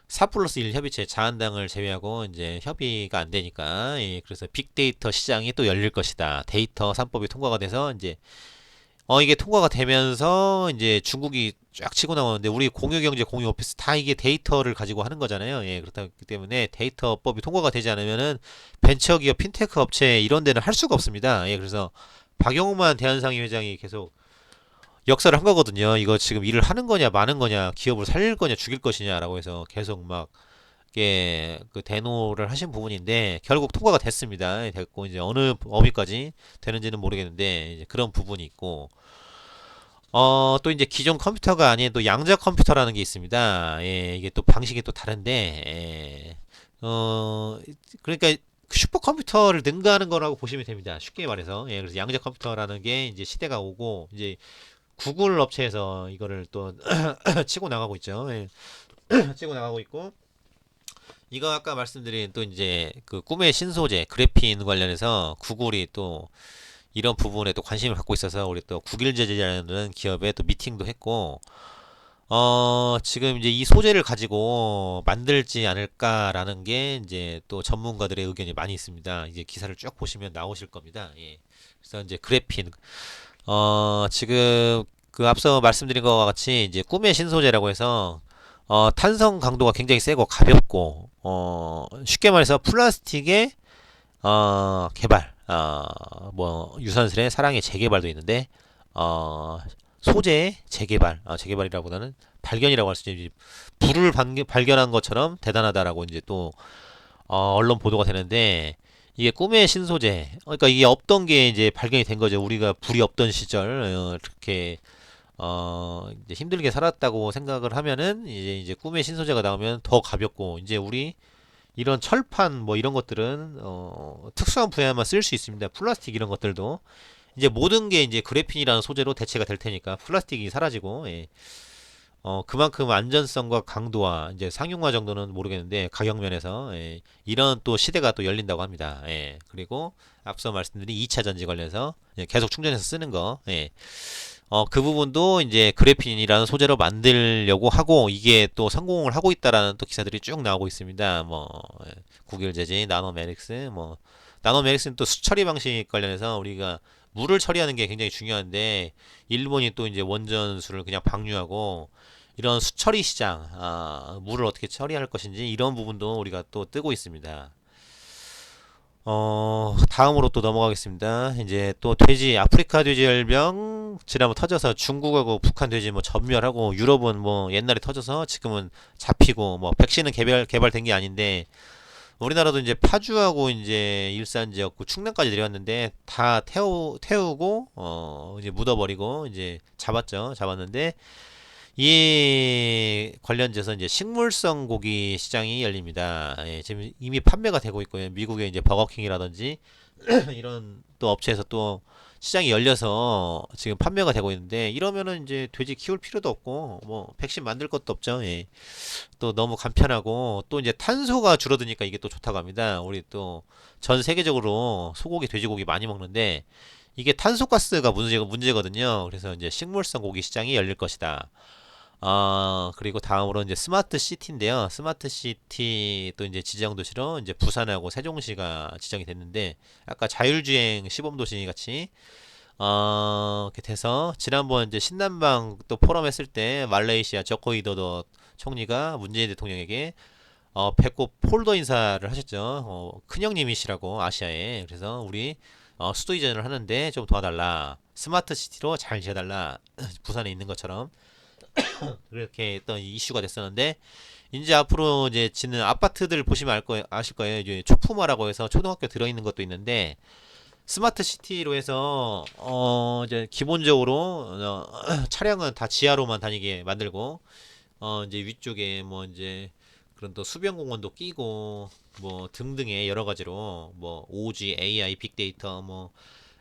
4 플러스 1 협의체 자한당을 제외하고 이제 협의가 안 되니까 그래서 빅데이터 시장이 또 열릴 것이다. 데이터 3법이 통과가 돼서 이제 이게 통과가 되면서 이제 중국이 쫙 치고 나오는데 우리 공유경제 공유오피스 다 이게 데이터를 가지고 하는 거잖아요. 예, 그렇기 때문에 데이터법이 통과가 되지 않으면은 벤처기업, 핀테크 업체 이런 데는 할 수가 없습니다. 예, 그래서 박영우만 대한상의 회장이 계속 역사를 한 거거든요. 이거 지금 일을 하는 거냐 마는 거냐 기업을 살릴 거냐 죽일 것이냐라고 해서 계속 막 이게 그 대노를 하신 부분인데 결국 통과가 됐습니다. 됐고 이제 어느 범위까지 되는지는 모르겠는데 이제 그런 부분이 있고 또 이제 기존 컴퓨터가 아닌 또 양자 컴퓨터라는 게 있습니다. 예, 이게 또 방식이 또 다른데 그러니까 그 슈퍼컴퓨터를 능가하는 거라고 보시면 됩니다. 쉽게 말해서 예, 그래서 양자 컴퓨터라는 게 이제 시대가 오고 이제 구글 업체에서 이거를 또 치고 나가고 있죠. 예. 치고 나가고 있고 이거 아까 말씀드린 또 이제 그 꿈의 신소재 그래핀 관련해서 구글이 또 이런 부분에 또 관심을 갖고 있어서 우리 또 국일제재라는 기업에 또 미팅도 했고 지금 이제 이 소재를 가지고 만들지 않을까라는 게 이제 또 전문가들의 의견이 많이 있습니다. 이제 기사를 쭉 보시면 나오실 겁니다. 예. 그래서 이제 그래핀 지금 그 앞서 말씀드린 것과 같이 이제 꿈의 신소재라고 해서 탄성 강도가 굉장히 세고 가볍고 쉽게 말해서 플라스틱의 개발 뭐 유산슬의 사랑의 재개발도 있는데 어, 소재의 재개발 재개발이라보다는 발견이라고 할 수 있지 불을 발견한 것처럼 대단하다라고 이제 또 언론 보도가 되는데 이게 꿈의 신소재 그러니까 이게 없던 게 이제 발견이 된 거죠. 우리가 불이 없던 시절 이렇게 이제 힘들게 살았다고 생각을 하면은 이제 꿈의 신소재가 나오면 더 가볍고 이제 우리 이런 철판 뭐 이런 것들은 특수한 분야에만 쓸 수 있습니다. 플라스틱 이런 것들도 이제 모든 게 이제 그래핀이라는 소재로 대체가 될 테니까 플라스틱이 사라지고 예. 그만큼 안전성과 강도와 이제 상용화 정도는 모르겠는데 가격 면에서 예. 이런 또 시대가 또 열린다고 합니다. 예. 그리고 앞서 말씀드린 2차 전지 관련해서 예, 계속 충전해서 쓰는 거 예. 그 부분도 이제 그래핀이라는 소재로 만들려고 하고 이게 또 성공을 하고 있다라는 또 기사들이 쭉 나오고 있습니다. 뭐 국일제지, 나노메릭스, 뭐 나노메릭스는 또 수처리 방식 관련해서 우리가 물을 처리하는 게 굉장히 중요한데 일본이 또 이제 원전수를 그냥 방류하고 이런 수처리 시장, 물을 어떻게 처리할 것인지 이런 부분도 우리가 또 뜨고 있습니다. 다음으로 또 넘어가겠습니다. 이제 또 돼지, 아프리카 돼지열병 지난번 터져서 중국하고 북한 돼지 뭐 전멸하고 유럽은 뭐 옛날에 터져서 지금은 잡히고 뭐 백신은 개발된 게 아닌데 우리나라도 이제 파주하고 이제 일산 지역구 충남까지 내려왔는데 다 태우고 이제 묻어버리고 이제 잡았는데 이에 관련돼서 이제 식물성 고기 시장이 열립니다. 예, 지금 이미 판매가 되고 있고요. 미국의 이제 버거킹이라든지 이런 또 업체에서 또 시장이 열려서 지금 판매가 되고 있는데 이러면은 이제 돼지 키울 필요도 없고 뭐 백신 만들 것도 없죠. 예. 또 너무 간편하고 또 이제 탄소가 줄어드니까 이게 또 좋다고 합니다. 우리 또 전 세계적으로 소고기, 돼지고기 많이 먹는데 이게 탄소가스가 문제거든요. 그래서 이제 식물성 고기 시장이 열릴 것이다. 그리고 다음으로 이제 스마트 시티인데요. 스마트 시티 또 이제 지정 도시로 이제 부산하고 세종시가 지정이 됐는데 아까 자율주행 시범 도시 같이 이렇게 돼서 지난번 이제 신남방 또 포럼 했을 때 말레이시아 조코 위도도 총리가 문재인 대통령에게 배꼽 폴더 인사를 하셨죠. 큰형님이시라고 아시아에. 그래서 우리 수도 이전을 하는데 좀 도와달라. 스마트 시티로 잘 지어달라. 부산에 있는 것처럼 그렇게 했던 이슈가 됐었는데 이제 앞으로 이제 짓는 아파트들 보시면 아실 거예요. 이제 초품화라고 해서 초등학교 들어있는 것도 있는데 스마트 시티로 해서 이제 기본적으로 차량은 다 지하로만 다니게 만들고 이제 위쪽에 뭐 이제 그런 또 수변공원도 끼고 뭐 등등의 여러 가지로 뭐 OG, AI, 빅데이터 뭐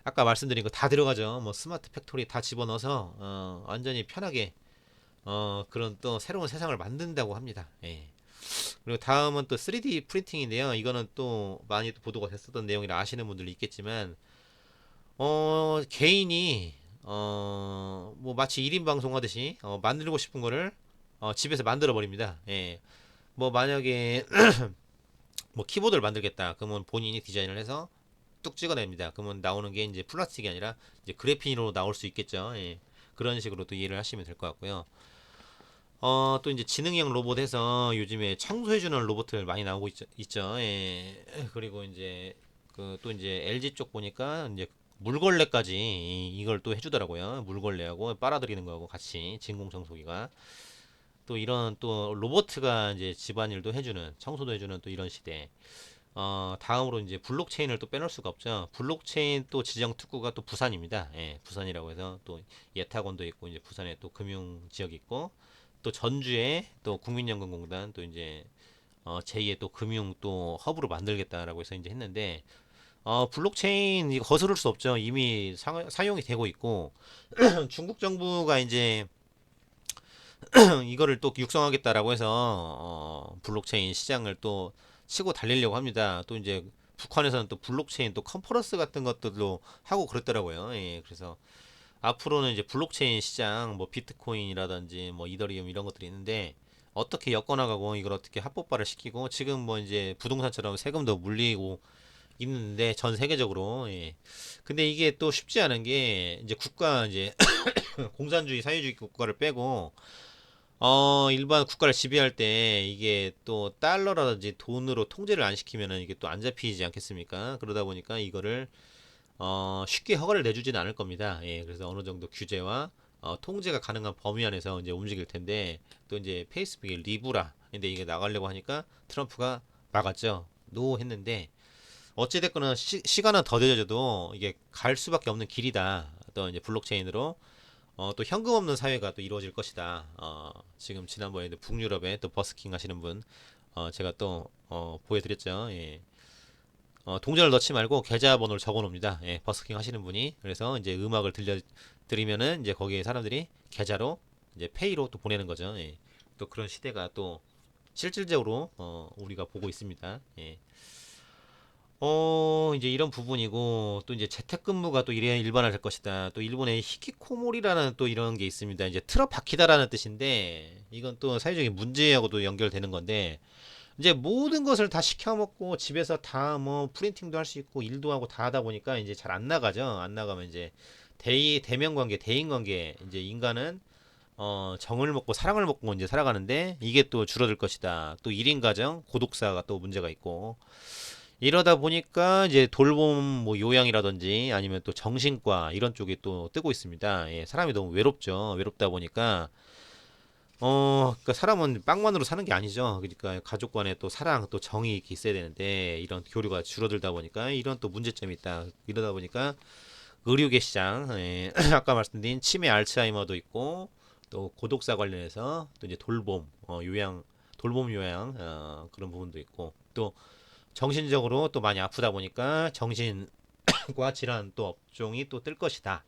아까 말씀드린 거 다 들어가죠. 뭐 스마트 팩토리 다 집어넣어서 완전히 편하게 그런 또 새로운 세상을 만든다고 합니다. 예. 그리고 다음은 또 3D 프린팅인데요. 이거는 또 많이 또 보도가 됐었던 내용이라 아시는 분들도 있겠지만 개인이 뭐 마치 1인 방송하듯이 만들고 싶은 거를 집에서 만들어 버립니다. 예. 뭐 만약에 뭐 키보드를 만들겠다. 그러면 본인이 디자인을 해서 뚝 찍어냅니다. 그러면 나오는 게 이제 플라스틱이 아니라 이제 그래핀으로 나올 수 있겠죠. 예. 그런 식으로 또 이해를 하시면 될 것 같고요. 또 이제 지능형 로봇에서 요즘에 청소해주는 로봇들 많이 나오고 있죠. 예. 그리고 이제 그 또 이제 LG 쪽 보니까 이제 물걸레까지 이걸 또 해주더라고요. 물걸레하고 빨아들이는 거하고 같이 진공 청소기가 또 이런 또 로봇가 이제 집안일도 해주는 청소도 해주는 또 이런 시대. 다음으로 이제 블록체인을 또 빼놓을 수가 없죠. 블록체인 또 지정 특구가 또 부산입니다. 예, 부산이라고 해서 또 예탁원도 있고 이제 부산에 또 금융 지역이 있고 또 전주에 또 국민연금공단 또 이제 제2의 또 금융 또 허브로 만들겠다라고 해서 이제 했는데 블록체인 이거 거스를 수 없죠. 이미 사용이 되고 있고 중국 정부가 이제 이거를 또 육성하겠다라고 해서 블록체인 시장을 또 치고 달리려고 합니다. 또 이제 북한에서는 또 블록체인 또 컨퍼런스 같은 것들도 하고 그랬더라고요. 예, 그래서 앞으로는 이제 블록체인 시장 뭐 비트코인이라든지 뭐 이더리움 이런 것들이 있는데 어떻게 엮어나가고 이걸 어떻게 합법화를 시키고 지금 뭐 이제 부동산처럼 세금도 물리고 있는데 전 세계적으로 예. 근데 이게 또 쉽지 않은 게 이제 국가 이제 공산주의 사회주의 국가를 빼고 일반 국가를 지배할 때 이게 또 달러라든지 돈으로 통제를 안 시키면은 이게 또 안 잡히지 않겠습니까? 그러다 보니까 이거를 쉽게 허가를 내주지는 않을 겁니다. 예, 그래서 어느 정도 규제와 통제가 가능한 범위 안에서 이제 움직일 텐데 또 이제 페이스북의 리브라 근데 이게 나가려고 하니까 트럼프가 막았죠. 노 했는데 어찌됐거나 시간은 더 늦어져도 이게 갈 수밖에 없는 길이다. 또 이제 블록체인으로 또 현금 없는 사회가 또 이루어질 것이다. 지금 지난번에 북유럽에 또 버스킹 하시는 분 제가 또 보여드렸죠. 예. 동전을 넣지 말고 계좌번호를 적어 놓습니다. 예, 버스킹 하시는 분이. 그래서 이제 음악을 들려드리면은 이제 거기에 사람들이 계좌로 이제 페이로 또 보내는 거죠. 예. 또 그런 시대가 또 실질적으로 우리가 보고 있습니다. 예. 이제 이런 부분이고, 또 이제 재택근무가 또 이래 일반화될 것이다. 또 일본의 히키코모리라는 또 이런 게 있습니다. 이제 틀어 박히다라는 뜻인데, 이건 또 사회적인 문제하고도 연결되는 건데, 이제 모든 것을 다 시켜먹고 집에서 다 뭐 프린팅도 할 수 있고 일도 하고 다 하다 보니까 이제 잘 안 나가죠. 안 나가면 이제 대면 관계, 대인 관계, 이제 인간은 정을 먹고 사랑을 먹고 이제 살아가는데 이게 또 줄어들 것이다. 또 1인 가정, 고독사가 또 문제가 있고 이러다 보니까 이제 돌봄 뭐 요양이라든지 아니면 또 정신과 이런 쪽이 또 뜨고 있습니다. 예, 사람이 너무 외롭죠. 외롭다 보니까 그러니까 사람은 빵만으로 사는 게 아니죠. 그러니까 가족 간에 또 사랑, 또 정이 이렇게 있어야 되는데 이런 교류가 줄어들다 보니까 이런 또 문제점이 있다. 이러다 보니까 의료계 시장, 예, 아까 말씀드린 치매, 알츠하이머도 있고 또 고독사 관련해서 또 이제 돌봄, 요양, 돌봄 요양 그런 부분도 있고 또 정신적으로 또 많이 아프다 보니까 정신과 질환 또 업종이 또 뜰 것이다.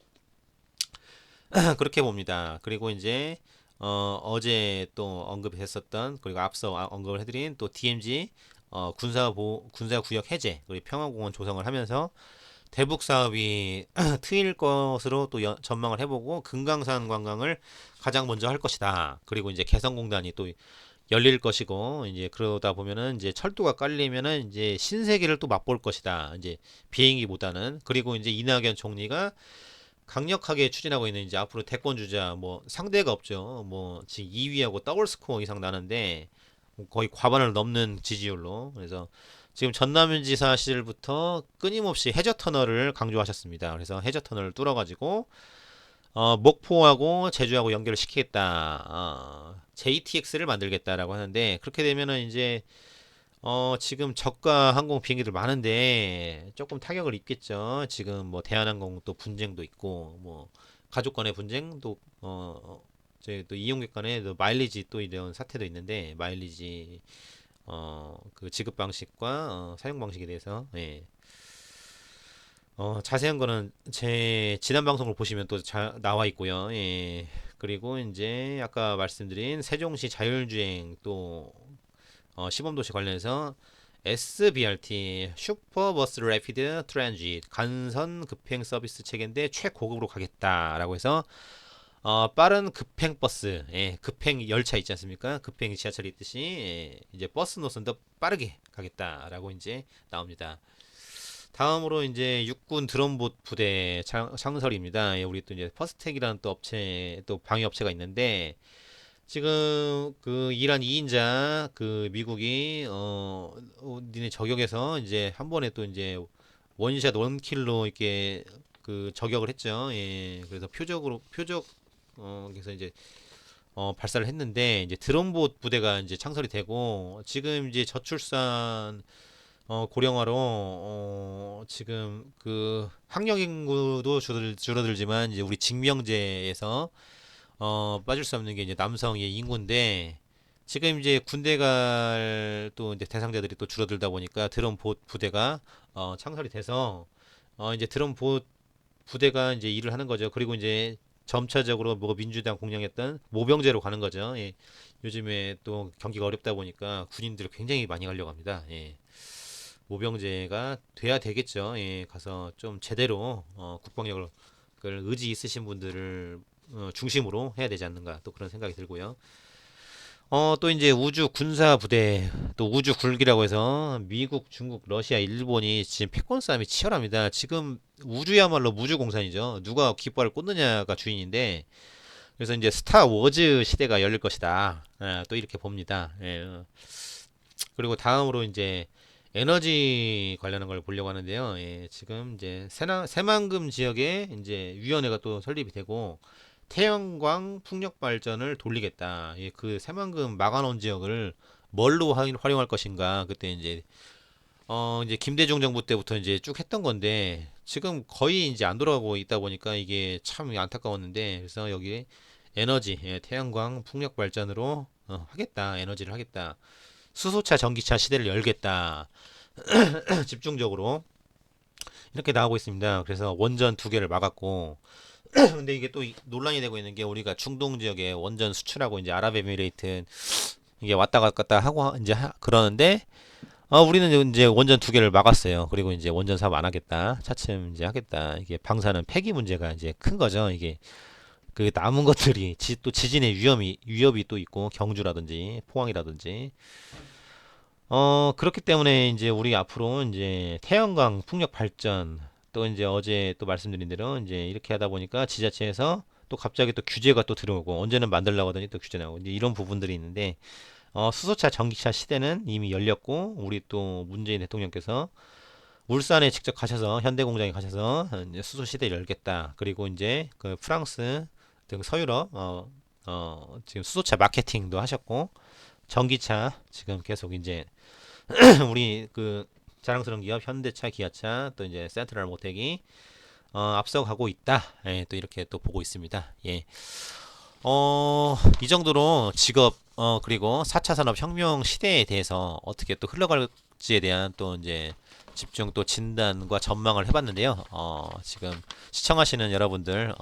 그렇게 봅니다. 그리고 이제 어제 또 언급했었던 그리고 앞서 언급을 해드린 또 DMZ 군사구역 해제 그리고 평화공원 조성을 하면서 대북 사업이 트일 것으로 또 전망을 해보고 금강산 관광을 가장 먼저 할 것이다. 그리고 이제 개성공단이 또 열릴 것이고 이제 그러다 보면은 이제 철도가 깔리면은 이제 신세계를 또 맛볼 것이다. 이제 비행기보다는 그리고 이제 이낙연 총리가 강력하게 추진하고 있는 이제 앞으로 대권 주자 뭐 상대가 없죠. 뭐 지금 2위하고 더블 스코어 이상 나는데 거의 과반을 넘는 지지율로. 그래서 지금 전남지사 시절부터 끊임없이 해저 터널을 강조하셨습니다. 그래서 해저 터널을 뚫어가지고 목포하고 제주하고 연결을 시키겠다. JTX를 만들겠다라고 하는데, 그렇게 되면은 이제 지금 저가 항공 비행기들 많은데 조금 타격을 입겠죠. 지금 뭐 대한항공 또 분쟁도 있고, 뭐 가족 간의 분쟁도, 저희 또 이용객 간의 또 마일리지 또 이런 사태도 있는데, 마일리지 그 지급 방식과 사용 방식에 대해서, 예. 자세한 거는 제 지난 방송을 보시면 또 나와 있고요. 예. 그리고 이제 아까 말씀드린 세종시 자율주행 또 시범도시 관련해서 SBRT 슈퍼버스 래피드 트랜짓 간선 급행 서비스 체계인데 최고급으로 가겠다라고 해서 빠른 급행 버스, 예, 급행 열차 있지 않습니까? 급행 지하철이 있듯이, 예, 이제 버스 노선도 빠르게 가겠다라고 이제 나옵니다. 다음으로 이제 육군 드론봇 부대 창설입니다. 예, 우리 또 이제 퍼스텍이라는 또 업체, 또 방위 업체가 있는데, 지금 그 이란 2인자 그 미국이 니네 저격해서 이제 한 번에 또 이제 원샷 원킬로 이렇게 그 저격을 했죠. 예. 그래서 표적 그래서 이제 발사를 했는데, 이제 드론봇 부대가 이제 창설이 되고, 지금 이제 저출산 고령화로 지금 그 학령 인구도 줄어들지만 이제 우리 징병제에서 빠질 수 없는 게 이제 남성의 인구인데, 지금 이제 군대 갈 또 이제 대상자들이 또 줄어들다 보니까 드론 봇 부대가 창설이 돼서 이제 드론 봇 부대가 이제 일을 하는 거죠. 그리고 이제 점차적으로 뭐 민주당 공략했던 모병제로 가는 거죠. 예. 요즘에 또 경기가 어렵다 보니까 군인들을 굉장히 많이 가려고 합니다. 예. 모병제가 돼야 되겠죠. 예. 가서 좀 제대로 국방력을 의지 있으신 분들을 중심으로 해야 되지 않는가, 또 그런 생각이 들고요. 또 이제 우주 군사 부대, 또 우주 굴기라고 해서 미국, 중국, 러시아, 일본이 지금 패권 싸움이 치열합니다. 지금 우주야말로 무주공산이죠. 누가 깃발을 꽂느냐가 주인인데, 그래서 이제 스타 워즈 시대가 열릴 것이다. 또 이렇게 봅니다. 예. 그리고 다음으로 이제 에너지 관련한 걸 보려고 하는데요. 예, 지금 이제 새만금 지역에 이제 위원회가 또 설립이 되고, 태양광 풍력 발전을 돌리겠다. 예, 그 새만금 막아놓은 지역을 뭘로 활용할 것인가. 그때 이제 김대중 정부 때부터 이제 쭉 했던 건데, 지금 거의 이제 안 돌아가고 있다 보니까 이게 참 안타까웠는데, 그래서 여기 에너지, 예, 태양광 풍력 발전으로 하겠다. 에너지를 하겠다. 수소차 전기차 시대를 열겠다. 집중적으로 이렇게 나오고 있습니다. 그래서 원전 두 개를 막았고, 근데 이게 또 논란이 되고 있는 게, 우리가 중동 지역에 원전 수출하고 이제 아랍에미레이트 이게 왔다 갔다 하고 이제 그러는데, 우리는 이제 원전 두 개를 막았어요. 그리고 이제 원전 사업 안 하겠다. 차츰 이제 하겠다. 이게 방사능 폐기 문제가 이제 큰 거죠. 이게 그 남은 것들이 또 지진의 위협이 또 있고, 경주라든지 포항이라든지. 그렇기 때문에 이제 우리 앞으로 이제 태양광 풍력 발전, 또 이제 어제 또 말씀드린 대로 이제 이렇게 하다 보니까 지자체에서 또 갑자기 또 규제가 또 들어오고, 언제는 만들려고 하더니 또 규제 나오고, 이제 이런 부분들이 있는데, 수소차 전기차 시대는 이미 열렸고, 우리 또 문재인 대통령께서 울산에 직접 가셔서, 현대 공장에 가셔서 이제 수소 시대를 열겠다. 그리고 이제 그 프랑스 등 서유럽 지금 수소차 마케팅도 하셨고, 전기차 지금 계속 이제 우리 그 자랑스러운 기업 현대차, 기아차, 또 이제 센트럴 모텍이 앞서가고 있다. 예, 또 이렇게 또 보고 있습니다. 예. 이 정도로 직업, 그리고 4차 산업 혁명 시대에 대해서 어떻게 또 흘러갈지에 대한 또 이제 집중 또 진단과 전망을 해봤는데요. 지금 시청하시는 여러분들,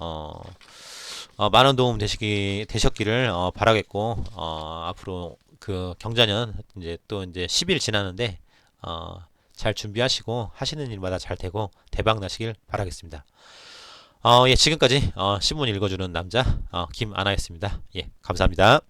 많은 도움 되셨기를 바라겠고, 앞으로 그 경자년 이제 또 이제 10일 지나는데, 잘 준비하시고 하시는 일마다 잘 되고 대박 나시길 바라겠습니다. 예, 지금까지 신문 읽어주는 남자 김아나였습니다. 예, 감사합니다.